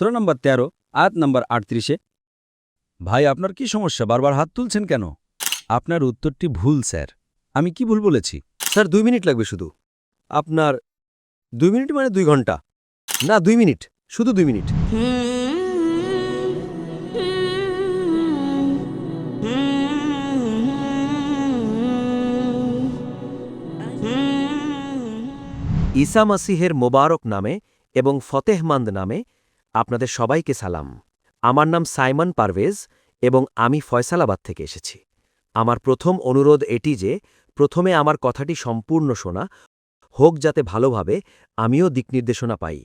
সূরা নম্বর 13 আয়াত নম্বর 38-এ। ভাই, আপনার কি সমস্যা? বারবার হাত তুলছেন কেন? আপনার উত্তরটি ভুল, স্যার। আমি কি ভুল বলেছি? স্যার 2 মিনিট লাগবে শুধু। আপনার 2 মিনিট মানে 2 ঘন্টা। না, 2 মিনিট, শুধু 2 মিনিট। ঈসা মাসিহের মোবারক নামে এবং ফতেহমান্দ নামে আপনাদের সবাইকে সালাম। আমার নাম সাইমন পারভেজ এবং আমি ফয়সালাবাদ থেকে এসেছি। আমার প্রথম অনুরোধ এটি যে প্রথমে আমার কথাটি সম্পূর্ণ শোনা হোক, যাতে ভালোভাবে আমিও দিকনির্দেশনা পাই।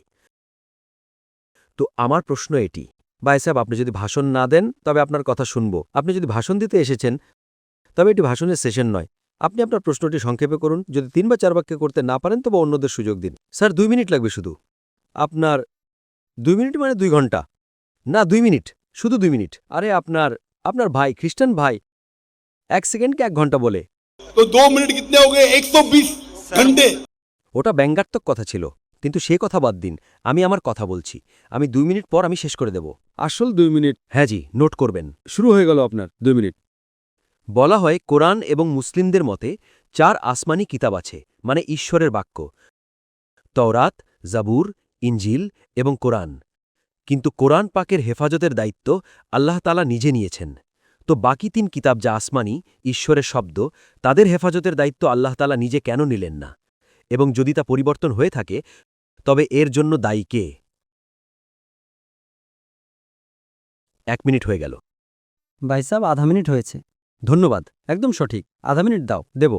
তো আমার প্রশ্ন এটি, ভাই সাহেব, আপনি যদি ভাষণ না দেন তবে আপনার কথা শুনব। আপনি যদি ভাষণ দিতে এসেছেন তবে এটি ভাষণের সেশন নয়। আপনি আপনার প্রশ্নটি সংক্ষেপে করুন। যদি 3 বা 4 বাক্যে করতে না পারেন তবে অন্যদের সুযোগ দিন। স্যার 2 মিনিট লাগবে শুধু। আপনার 2 মিনিট মানে 2 ঘন্টা। না, 2 মিনিট, শুধু 2 মিনিট। আরে আপনার ভাই, খ্রিস্টান ভাই 1 সেকেন্ডকে 1 ঘন্টা বলে। तो 2 मिनट कितने हो गए? 120 घंटे। ওটা ব্যঙ্গাত্মক কথা ছিল, কিন্তু সে কথা বাদ দিন। আমি আমার কথা বলছি। আমি 2 মিনিট পর আমি শেষ করে দেব। আসল 2 মিনিট হ্যাঁ জি, নোট করবেন। শুরু হয়ে গেল আপনার 2 মিনিট। বলা হয় কোরআন এবং মুসলিমদের মতে 4 আসমানি কিতাব আছে, মানে ঈশ্বরের বাক্য: তওরাত, জাবুর, ইনজিল এবং কোরআন। কিন্তু কোরআন পাকের হেফাজতের দায়িত্ব আল্লাহ তাআলা নিজে নিয়েছেন। তো বাকি 3 কিতাব যা আসমানি, ঈশ্বরের শব্দ, তাদের হেফাজতের দায়িত্ব আল্লাহ তাআলা নিজে কেন নিলেন না? এবং যদি তা পরিবর্তন হয়ে থাকে তবে এর জন্য দায়ী কে? 1 মিনিট হয়ে গেল। ভাই সাহেব, আধা মিনিট হয়েছে। ধন্যবাদ, একদম সঠিক। আধা মিনিট দাও, দেব।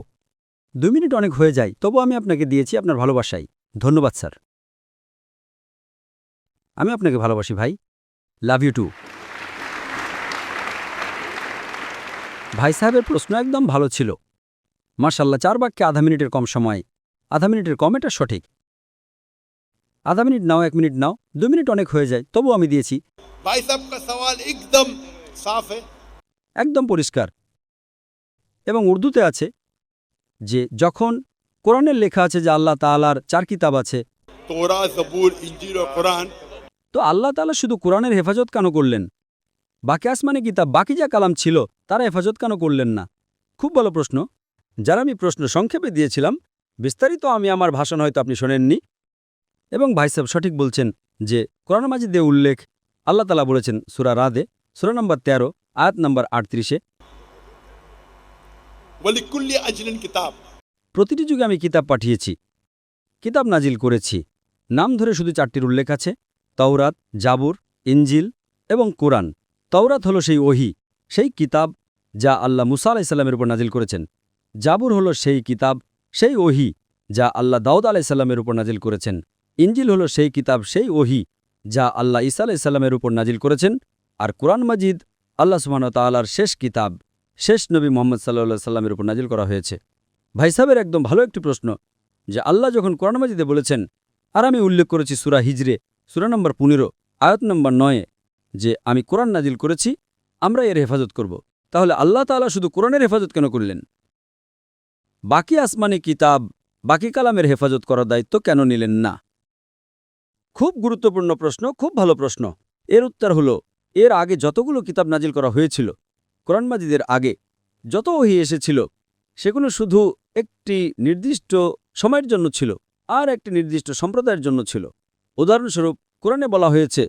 2 মিনিট অনেক হয়ে যায়, তবু আমি আপনাকে দিয়েছি আপনার ভালোবাসাই। ধন্যবাদ স্যার। আমি আপনাকে ভালোবাসি ভাই। Love you too. ভাই সাহেবের প্রশ্ন একদম ভালো ছিল। মাশাআল্লাহ, 4 বাক্যে আধা মিনিটের কম সময়। আধা মিনিটের কম, এটা সঠিক। আধা মিনিট নাও, 1 মিনিট নাও। 2 মিনিট অনেক হয়ে যায়, তবু আমি দিয়েছি। भाई साहब का सवाल एकदम साफ है। একদম পরিষ্কার। এবং উর্দুতে আছে যে যখন কোরআনের লেখা আছে যে আল্লাহ তাআলার 4 কিতাব আছে, तोरा, जबूर, इंजील और कुरान। তো আল্লাহ তাআলা শুধু কোরআনের হেফাজত কেন করলেন? বাকি আসমানি কিতাব, বাকি যা কালাম ছিল, তারা হেফাজত কেন করলেন না? খুব ভালো প্রশ্ন। যারা আমি প্রশ্ন সংক্ষেপে দিয়েছিলাম, বিস্তারিত আমি আমার ভাষণ হয়তো আপনি শোনেননি। এবং ভাই সাহেব সঠিক বলছেন যে কোরআন মাজিদে উল্লেখ, আল্লাহ তাআলা বলেছেন সূরা রাদে, সূরা নম্বর 13 আয়াত নম্বর 38-এ, वलिकुल्ली अजलन किताब। প্রতিটি যুগে আমি কিতাব পাঠিয়েছি, কিতাব নাজিল করেছি। নাম ধরে শুধু 4টির উল্লেখ আছে: তাওরাত, জাবুর, ইনজিল এবং কোরআন। তাওরাত হলো সেই ওহী, সেই কিতাব যা আল্লাহ মুসা আলাইহিস সালামের উপর নাজিল করেছেন। জাবুর হলো সেই কিতাব, সেই ওহী যা আল্লাহ দাউদ আলাইহিস সালামের উপর নাজিল করেছেন। ইনজিল হলো সেই কিতাব, সেই ওহী যা আল্লাহ ঈসা আলাইহিস সালামের উপর নাজিল করেছেন। আর কোরআন মাজিদ আল্লাহ সুবহানাহু ওয়া তাআলার শেষ কিতাব, শেষ নবী মুহাম্মদ সাল্লাল্লাহু আলাইহি সাল্লামের উপর নাজিল করা হয়েছে। ভাই সাহেবের একদম ভালো একটি প্রশ্ন যে আল্লাহ যখন কোরআন মাজিদে বলেছেন, আর আমি উল্লেখ করেছি সূরা হিজরে, সূরা নম্বর 15 আয়াত নম্বর 9 যে আমি কোরআন নাজিল করেছি, আমরা এর হেফাজত করব। তাহলে আল্লাহ তাআলা শুধু কোরআনের হেফাজত কেন করলেন? বাকি আসমানি কিতাব, বাকি কালামের হেফাজত করার দায়িত্ব কেন নিলেন না? খুব গুরুত্বপূর্ণ প্রশ্ন, খুব ভালো প্রশ্ন। এর উত্তর হলো, এর আগে যতগুলো কিতাব নাজিল করা হয়েছিল, কোরআন মাজিদের আগে যত ওহী এসেছিল, সেগুলো শুধু একটি নির্দিষ্ট সময়ের জন্য ছিল, আর একটি নির্দিষ্ট সম্প্রদায়ের জন্য ছিল। উদাহরণস্বরূপ, কোরআনে বলা হয়েছে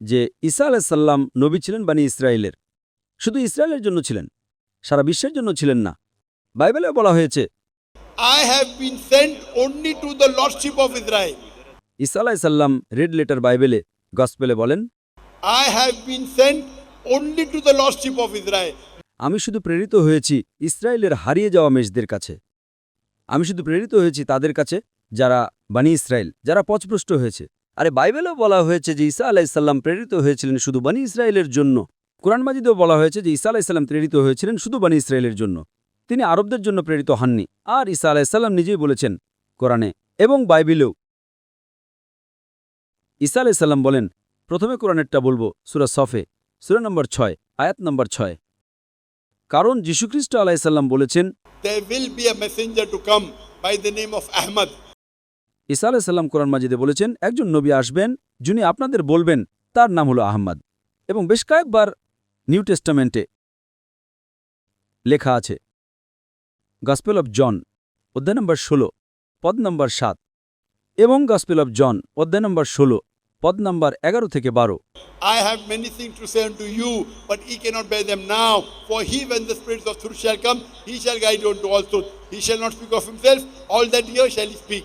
যে ঈসা আলাইহিস সালাম নবী ছিলেন বানি ইসরায়েলের, শুধু ইসরায়েলের জন্য ছিলেন, সারা বিশ্বের জন্য ছিলেন না। বাইবেলে বলা হয়েছে I have been sent only to the lordship of Israel. ঈসা আলাইহিস সালাম রেড লেটার বাইবেলে, গসপেলে বলেন, I have been sent only to the lordship of Israel. আমি শুধু প্রেরিত হয়েছি ইসরায়েলের হারিয়ে যাওয়া মেষদের কাছে। আমি শুধু প্রেরিত হয়েছি তাদের কাছে যারা বানি ইসরায়েল, যারা পথভ্রষ্ট হয়েছে। আরে বাইবেলেও বলা হয়েছে যে ঈসা আলাইহিস সালাম প্রেরিত হয়েছিলেন শুধু বানি ইসরায়েলের জন্য। কোরআন মাজিদেও বলা হয়েছে যে ঈসা আলাইহিস সালাম প্রেরিত হয়েছিলেন শুধু বানি ইসরায়েলের জন্য। তিনি আরবদের জন্য প্রেরিত হননি। আর ঈসা আলাইহিস সালাম নিজেই বলেছেন কোরআনে এবং বাইবেলেও। ঈসা আলাইহিস সালাম বলেন, প্রথমে কোরআনেরটা বলবো সূরা সফে, সূরা নম্বর 6 আয়াত নম্বর 6, কারণ যীশুখ্রিস্ট আলাইহিস সালাম বলেছেন, There will be a messenger to come by the name of Ahmad. ঈসা আলাইহিস সালাম কোরআন মাজিদে বলেছেন, একজন নবী আসবেন যিনি আপনাদের বলবেন তার নাম হলো আহমদ এবং বেশ কয়েকবার নিউ টেস্টামেন্টে লেখা আছে গসপেল অব জন অধ্যায় নম্বর 16 পদ নম্বর 7 এবং গসপেল অব জন অধ্যায় নম্বর 16 পদ নম্বর 11 থেকে 12 I have many things to say unto you, but ye cannot bear them now. For he, when the Spirit of truth shall come, he shall guide you unto all truth. He shall not speak of himself, all that he hear shall he speak.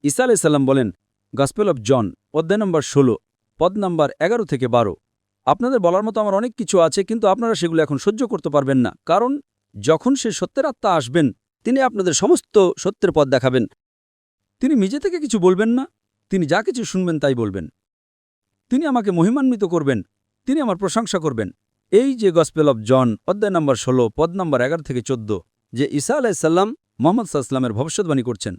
ঈসা আলাইহিস সালাম বলেন gospel of জন অধ্যায় নম্বর 16 পদ নম্বর 11 থেকে 12 আপনাদের বলার মতো আমার অনেক কিছু আছে, কিন্তু আপনারা সেগুলো এখন সহ্য করতে পারবেন না, কারণ যখন সে সত্যের আত্মা আসবেন তিনি আপনাদের সমস্ত সত্যের পথ দেখাবেন। তিনি নিজে থেকে কিছু বলবেন না, তিনি যা কিছু শুনবেন তাই বলবেন। তিনি আমাকে মহিমান্বিত করবেন, তিনি আমার প্রশংসা করবেন। এই যে গসপেল অব জন অধ্যায় নম্বর 16 পদ নম্বর 11 থেকে 14 যে ঈসা আলাইহিস সালাম মুহাম্মদ সাল্লাল্লাহু আলাইহি ওয়াসাল্লামের ভবিষ্যদ্বাণী করছেন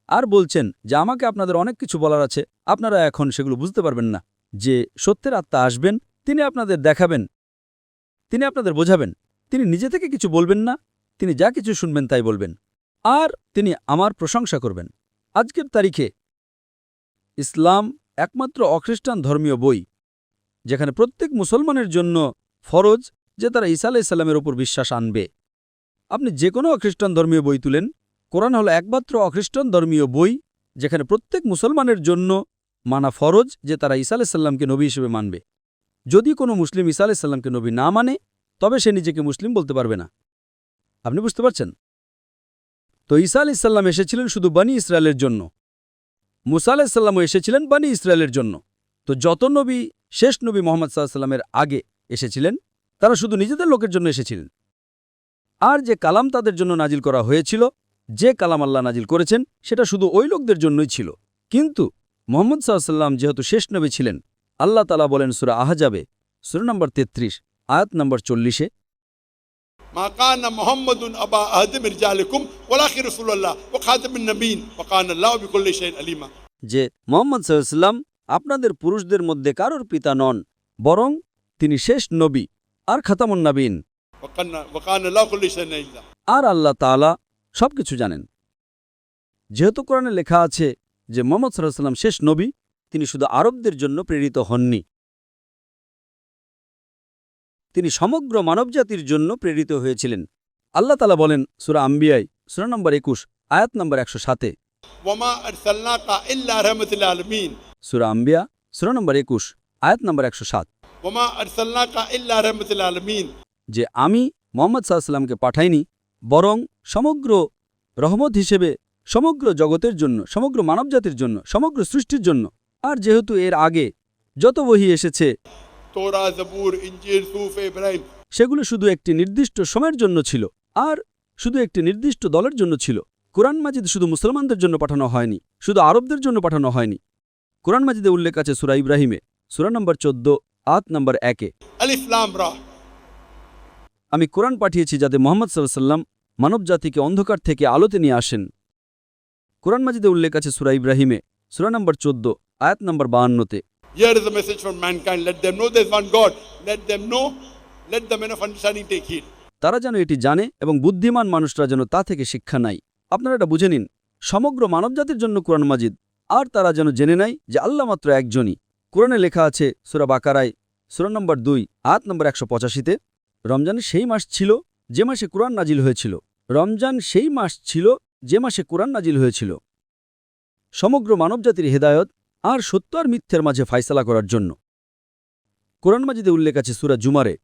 আর বলছেন যে আমাকে আপনাদের অনেক কিছু বলার আছে, আপনারা এখন সেগুলো বুঝতে পারবেন না। যে সত্যের আত্মা আসবেন তিনি আপনাদের দেখাবেন, তিনি আপনাদের বোঝাবেন, তিনি নিজে থেকে কিছু বলবেন না, তিনি যা কিছু শুনবেন তাই বলবেন আর তিনি আমার প্রশংসা করবেন। আজকের তারিখে ইসলাম একমাত্র অখ্রিস্টান ধর্মীয় বই যেখানে প্রত্যেক মুসলমানের জন্য ফরজ যে তারা ঈসা আলাইহিস সালামের ওপর বিশ্বাস আনবে। আপনি যে কোনো অখ্রিস্টান ধর্মীয় বই তুলেন, কোরআন হলো একমাত্র অখ্রিস্টান ধর্মীয় বই যেখানে প্রত্যেক মুসলমানের জন্য মানা ফরজ যে তারা ঈসা আলাইহিস সালামকে নবী হিসেবে মানবে। যদি কোনো মুসলিম ঈসা আলাইহিস সালামকে নবী না মানে তবে সে নিজেকে মুসলিম বলতে পারবে না। আপনি বুঝতে পারছেন? তো ঈসা আলাইহিস সালাম এসেছিলেন শুধু বনী ইসরায়েলের জন্য, মুসা আলাইহিস সালামও এসেছিলেন বনী ইসরায়েলের জন্য। তো যত নবী শেষ নবী মুহাম্মদ সাল্লাল্লাহু আলাইহি ওয়াসাল্লামের আগে এসেছিলেন তারা শুধু নিজেদের লোকের জন্য এসেছিলেন। আর যে কালাম তাদের জন্য নাজিল করা হয়েছিল, যে কালাম আল্লাহ নাজিল করেছেন সেটা শুধু ওই লোকদের জন্যই ছিল। কিন্তু মুহাম্মদ সাল্লাল্লাহু আলাইহি ওয়াসাল্লাম যেহেতু শেষ নবী ছিলেন, আল্লাহ তাআলা বলেন সূরা আহজাবে সূরা নম্বর 33 আয়াত নম্বর 40 ما كان محمد أبا أحد من رجالكم ولكن رسول الله وخاتم النبيين وكان الله بكل شيء عليما। যে মুহাম্মদ সাল্লাল্লাহু আলাইহি ওয়াসাল্লাম আপনাদের পুরুষদের মধ্যে কারোর পিতা নন, বরং তিনি শেষ নবী আর খাতামুন নবীন, وكان الله كل شيء عليما। আর আল্লাহ তাআলা সবকিছু জানেন। যেহেতু কোরআনে লেখা আছে যে মুহাম্মদ সাল্লাল্লাহু আলাইহি ওয়াসাল্লাম শেষ নবী, তিনি শুধু আরবদের জন্য প্রেরিত হননি, তিনি সমগ্র মানবজাতির জন্য প্রেরিত হয়েছিলেন। আল্লাহ তাআলা বলেন সূরা আম্বিয়ায় সূরা নম্বর 21 আয়াত নম্বর 107 وما أرسلناك إلا رحمة للعالمين। সূরা আম্বিয়া সূরা নম্বর 21 আয়াত নম্বর 107 وما أرسلناك إلا رحمة للعالمين। যে আমি মুহাম্মদ সাল্লাল্লাহু আলাইহি ওয়াসাল্লামকে পাঠাইনি, বরং সমগ্র রহমত হিসেবে সমগ্র জগতের জন্য, সমগ্র মানবজাতির জন্য, সমগ্র সৃষ্টির জন্য। আর যেহেতু এর আগে যত ওহী এসেছে তোরা, জবুর, ইনজিল, সুফ, ইব্রাহিম, সেগুলো শুধু একটি নির্দিষ্ট সময়ের জন্য ছিল আর শুধু একটি নির্দিষ্ট দলের জন্য ছিল। কোরআন মাজিদ শুধু মুসলমানদের জন্য পাঠানো হয়নি, শুধু আরবদের জন্য পাঠানো হয়নি। কোরআন মাজিদে উল্লেখ আছে সূরা ইব্রাহিমে সূরা নম্বর 14 আয়াত নম্বর 1 আলিফ লাম রা। আমি কোরআন পাঠিয়েছি যাতে মুহাম্মদ সাল্লাল্লাহু আলাইহি ওয়াসাল্লাম মানবজাতিকে অন্ধকার থেকে আলোতে নিয়ে আসেন। কোরআন মাজিদে উল্লেখ আছে সূরা ইব্রাহিমে সূরা নম্বর 14 আয়াত নম্বর 52 Here is a message for mankind. Let them know there is one God. Let them know. Let the men of understanding take heed. তারা যেন এটি জানে এবং বুদ্ধিমান মানুষরা যেন তা থেকে শিক্ষা নেয়। আপনারা এটা বুঝে নিন, সমগ্র মানবজাতির জন্য কোরআন মাজিদ, আর তারা যেন জেনে নেয় যে আল্লাহ মাত্র একজনই। কোরআনে লেখা আছে সূরা বাকারায় সূরা নম্বর 2 আয়াত নম্বর 185 রমজান সেই মাস ছিল যে মাসে কোরআন নাজিল হয়েছিল। রমজান সেই মাস ছিল যে মাসে কোরআন নাজিল হয়েছিল সমগ্র মানবজাতির হেদায়ত আর সত্য আর মিথ্যের মাঝে ফায়সালা করার জন্য। কোরআন মাজিদে উল্লেখ আছে সূরা জুমারে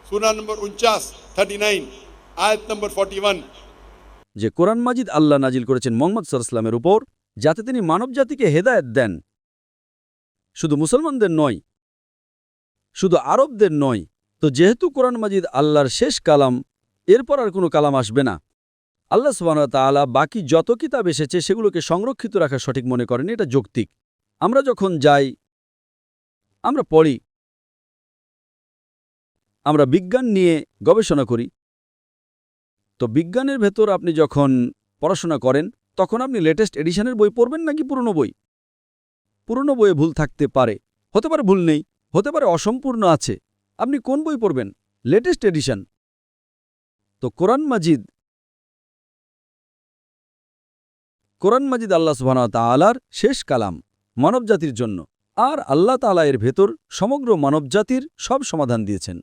Surah number 39, ayat number 41. যে কোরআন মাজিদ আল্লাহ নাজিল করেছেন মুহাম্মদ সাল্লাল্লাহু আলাইহি ওয়াসাল্লামের উপর যাতে তিনি মানবজাতিকে হেদায়েত দেন, শুধু মুসলমানদের নয়, শুধু আরবদের নয়। তো যেহেতু কোরআন মাজিদ আল্লাহর শেষ কালাম, এরপর আর কোনো কালাম আসবে না। আল্লাহ সুবহানাহু ওয়া তাআলা বাকি যত কিতাব এসেছে সেগুলোকে সংরক্ষিত রাখা সঠিক মনে করেন, এটা যৌক্তিক। আমরা যখন যাই, আমরা পড়ি, আমরা বিজ্ঞান নিয়ে গবেষণা করি, তো বিজ্ঞানের ভেতর আপনি যখন পড়াশোনা করেন তখন আপনি লেটেস্ট এডিশনের বই পড়বেন নাকি পুরনো বই? পুরনো বইয়ে ভুল থাকতে পারে, হতে পারে ভুল নেই, হতে পারে অসম্পূর্ণ আছে। আপনি কোন বই পড়বেন? Latest addition. তো কোরআন মাজিদ আল্লাহ সুবহানাহু ওয়া তাআলার শেষ কালাম মানবজাতির জন্য। আর আল্লাহ তাআলা এর ভেতর সমগ্র মানবজাতির সব সমাধান দিয়েছেন।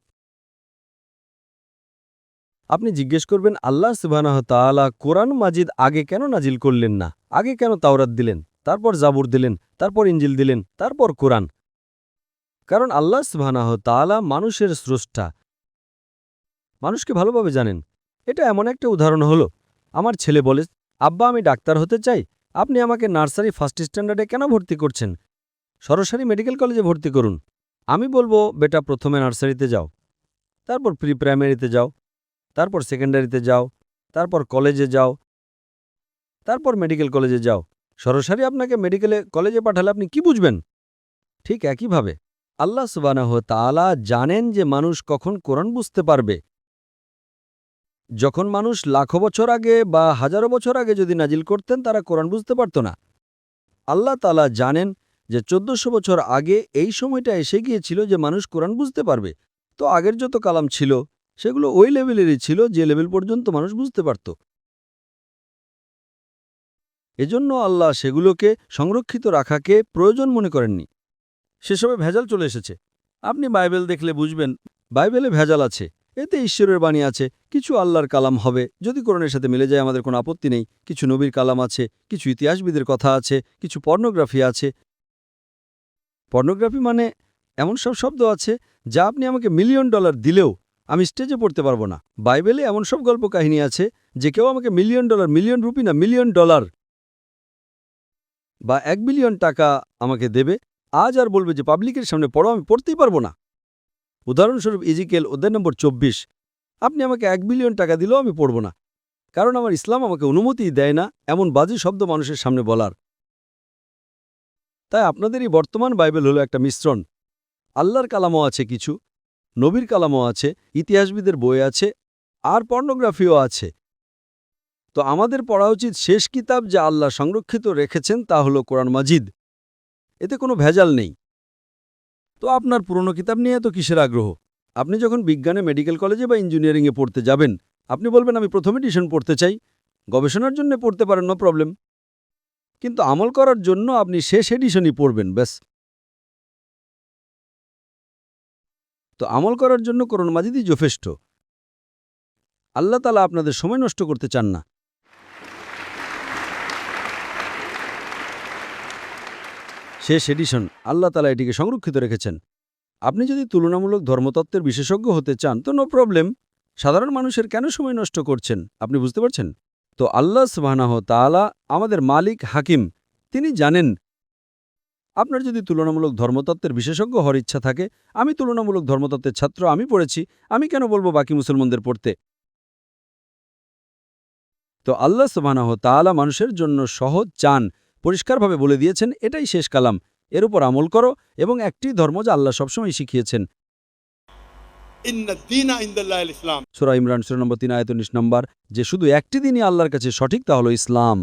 আপনি জিজ্ঞেস করবেন আল্লাহ সুবহানাহু ওয়া তাআলা কোরআন মাজিদ আগে কেন নাজিল করলেন না, আগে কেন তাওরাত দিলেন, তারপর জাবুর দিলেন, তারপর ইনজিল দিলেন, তারপর কোরআন? কারণ আল্লাহ সুবহানাহু ওয়া তাআলা মানুষের স্রষ্টা, মানুষকে ভালোভাবে জানেন। এটা এমন একটা উদাহরণ হলো, আমার ছেলে বলে, আব্বা আমি ডাক্তার হতে চাই, আপনি আমাকে নার্সারি ফার্স্ট স্ট্যান্ডার্ডে কেন ভর্তি করছেন, সরাসরি মেডিকেল কলেজে ভর্তি করুন। আমি বলবো, বেটা প্রথমে নার্সারিতে যাও, তারপর প্রি প্রাইমারিতে যাও, তারপর সেকেন্ডারিতে যাও, তারপর কলেজে যাও, তারপর মেডিকেল কলেজে যাও। সরাসরি আপনাকে মেডিকেলে কলেজে পাঠালে আপনি কি বুঝবেন? ঠিক একইভাবে আল্লাহ সুবহানাহু ওয়া তাআলা জানেন যে মানুষ কখন কোরআন বুঝতে পারবে। যখন মানুষ লাখো বছর আগে বা হাজারো বছর আগে যদি নাজিল করতেন, তারা কোরআন বুঝতে পারত না। আল্লাহ তাআলা জানেন যে 1400 বছর আগে এই সময়টা এসে গিয়েছিল যে মানুষ কোরআন বুঝতে পারবে। তো আগের যত কালাম ছিল সেগুলো ওই লেভেলেরই ছিল যে লেভেল পর্যন্ত মানুষ বুঝতে পারত। এজন্য আল্লাহ সেগুলোকে সংরক্ষিত রাখাকে প্রয়োজন মনে করেননি। সেসবে ভেজাল চলে এসেছে। আপনি বাইবেল দেখলে বুঝবেন বাইবেলে ভেজাল আছে, এতে ঈশ্বরের বাণী আছে, কিছু আল্লাহর কালাম হবে, যদি কোরআনের সাথে মিলে যায় আমাদের কোনো আপত্তি নেই, কিছু নবীর কালাম আছে, কিছু ইতিহাসবিদের কথা আছে, কিছু পর্নোগ্রাফি আছে। পর্নোগ্রাফি মানে এমন সব শব্দ আছে যা আপনি আমাকে $1,000,000 দিলেও আমি স্টেজে পড়তে পারবো না। বাইবেলে এমন সব গল্প কাহিনী আছে যে কেউ আমাকে $1,000,000, মিলিয়ন রুপি না $1,000,000 বা $1 বিলিয়ন আমাকে দেবে, আজ আর বলবে যে পাবলিকের সামনে পড়ো, আমি পড়তেই পারবো না। উদাহরণস্বরূপ ইজিকেল অধ্যায় নম্বর 24, আপনি আমাকে $1 বিলিয়ন দিলেও আমি পড়ব না, কারণ আমার ইসলাম আমাকে অনুমতিই দেয় না এমন বাজে শব্দ মানুষের সামনে বলার। তাই আপনাদের এই বর্তমান বাইবেল হলো একটা মিশ্রণ। আল্লাহর কালামও আছে, কিছু নবীর কালামও আছে, ইতিহাসবিদের বই আছে, আর পর্নোগ্রাফিও আছে। তো আমাদের পড়া উচিত শেষ কিতাব যা আল্লাহ সংরক্ষিত রেখেছেন, তা হলো কোরআন মাজিদ। এতে কোনো ভেজাল নেই। তো আপনার পুরনো কিতাব নিয়ে এত কিসের আগ্রহ? আপনি যখন বিজ্ঞানে মেডিকেল কলেজে বা ইঞ্জিনিয়ারিংয়ে পড়তে যাবেন, আপনি বলবেন আমি প্রথম এডিশন পড়তে চাই। গবেষণার জন্য পড়তে পারেন, নো প্রবলেম, কিন্তু আমল করার জন্য আপনি শেষ এডিশনই পড়বেন, ব্যাস। তো আমল করার জন্য কোরআন মাজিদই যথেষ্ট। আল্লাহ তাআলা আপনাদের সময় নষ্ট করতে চান না। শেষ এডিশন, আল্লাহ তাআলা এটিকে সংরক্ষিত রেখেছেন। আপনি যদি তুলনামূলক ধর্মতত্ত্বের বিশেষজ্ঞ হতে চান তো নো প্রবলেম। সাধারণ মানুষের কেন সময় নষ্ট করছেন, আপনি বুঝতে পারছেন? তো আল্লাহ সুবহানাহু ওয়া তাআলা আমাদের মালিক, হাকিম, তিনি জানেন। আপনার যদি তুলনামূলক ধর্মতত্ত্বের বিশেষজ্ঞ হওয়ার ইচ্ছা থাকে, আমি তুলনামূলক ধর্মতত্ত্বের ছাত্র, আমি পড়েছি, আমি কেন বলবো বাকি মুসলমানদের পড়তে? তো আল্লাহ সুবহানাহু ওয়া তাআলা মানুষের জন্য সহজ চান, পরিষ্কারভাবে বলে দিয়েছেন এটাই শেষ কালাম, এর উপর আমল করো, এবং একটি ধর্ম যা আল্লাহ সবসময় শিখিয়েছেন। Inna dina indallahi al-Islam. সূরা ইমরান সূরা নম্বর 3 আয়াত 19 নম্বর, যে শুধু একটি দিনই আল্লাহর কাছে সঠিক, তা হলো ইসলাম।